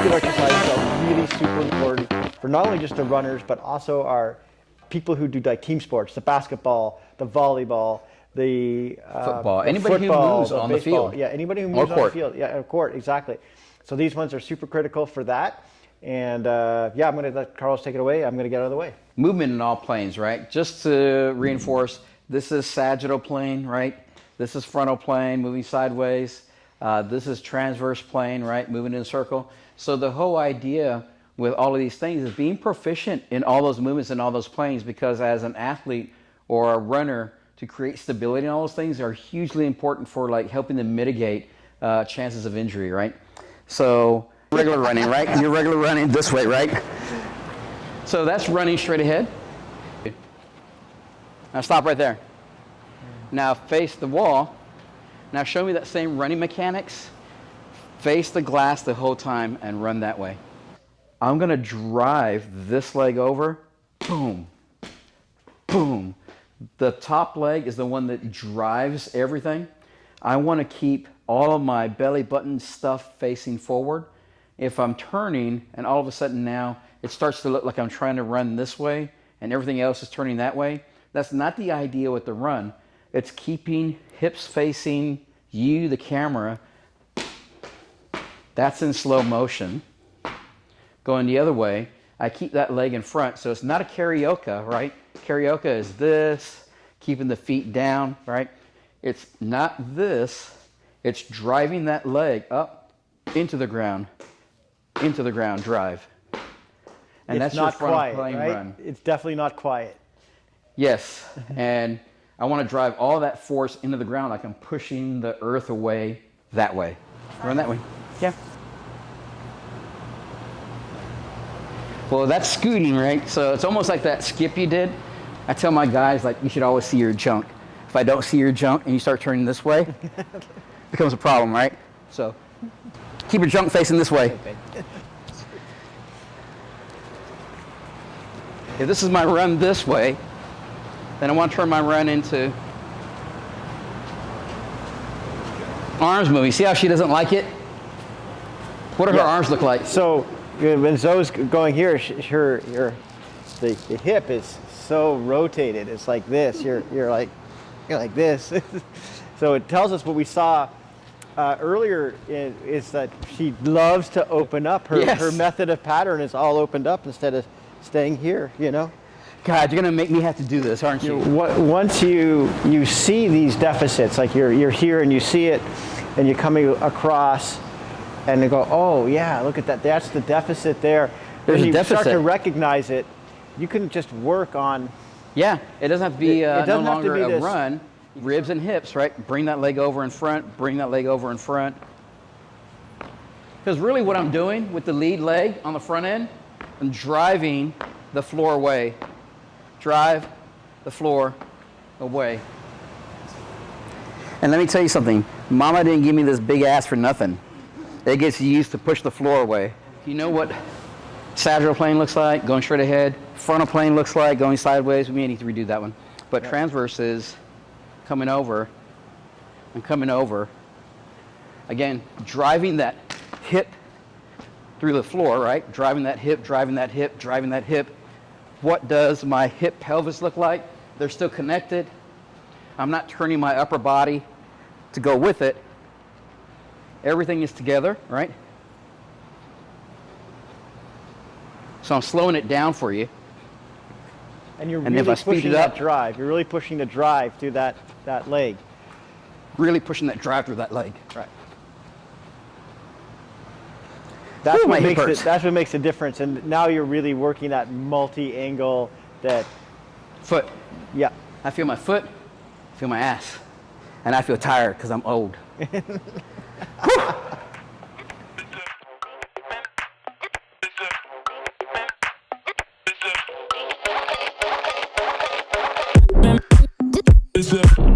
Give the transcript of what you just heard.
cardiovascular exercises are really super important for not only just the runners, but also our people who do like team sports, the basketball, the volleyball, the football. Anybody football, who moves on baseball. the field. Yeah, anybody who moves Or on the court. field. Yeah, court, exactly. So these ones are super critical for that. And yeah, I'm going to let Carlos take it away. I'm going to get out of the way. Movement in all planes, right? Just to reinforce, this is sagittal plane, right? This is frontal plane, moving sideways. This is transverse plane, right? Moving in a circle. So the whole idea with all of these things is being proficient in all those movements and all those planes, because as an athlete or a runner, to create stability in all those things are hugely important for like helping them mitigate chances of injury, right? So regular running, right? You're regular running this way, right? So that's running straight ahead. Now stop right there. Now face the wall. Now show me that same running mechanics. Face the glass the whole time and run that way. I'm gonna drive this leg over, boom, boom. The top leg is the one that drives everything. I wanna keep all of my belly button stuff facing forward. If I'm turning and all of a sudden now it starts to look like I'm trying to run this way and everything else is turning that way, that's not the idea with the run. It's keeping hips facing you, the camera. That's in slow motion. Going the other way, I keep that leg in front. So it's not a karaoke, right? Karaoke is this, keeping the feet down, right? It's not this. It's driving that leg up into the ground, drive. And it's that's not your frontal quiet, plane right? run. It's definitely not quiet. Yes, and I want to drive all that force into the ground like I'm pushing the earth away that way. Run that way. Yeah. Well, that's scooting, right? So it's almost like that skip you did. I tell my guys, like, you should always see your junk. If I don't see your junk and you start turning this way, it becomes a problem, right? So keep your junk facing this way. If this is my run this way, then I want to turn my run into arms moving. See how she doesn't like it? What do her arms look like? So when Zoe's going here, the hip is so rotated. It's like this. You're like this. So it tells us what we saw earlier is that she loves to open up. Her method of pattern is all opened up instead of staying here, you know? God, you're gonna make me have to do this, aren't you? Once you see these deficits, like you're here and you see it, and you're coming across, and you go, oh yeah, look at that. That's the deficit there. There's when a deficit. You start to recognize it, you can just work on. Yeah, it doesn't have to be no longer have to be a run. Ribs and hips, right? Bring that leg over in front. Bring that leg over in front. Because really, what I'm doing with the lead leg on the front end, I'm driving the floor away. Drive the floor away. And let me tell you something. Mama didn't give me this big ass for nothing. It gets used to push the floor away. You know what sagittal plane looks like, going straight ahead. Frontal plane looks like, going sideways. We may need to redo that one. But transverse is coming over and coming over. Again, driving that hip through the floor, right? Driving that hip, driving that hip, driving that hip. What does my hip pelvis look like? They're still connected. I'm not turning my upper body to go with it. Everything is together, right? So I'm slowing it down for you. And you're really pushing that drive. You're really pushing the drive through that leg. Really pushing that drive through that leg. Right. That's what makes the difference. And now you're really working that multi-angle, that foot. Yeah. I feel my foot, I feel my ass, and I feel tired because I'm old. Is it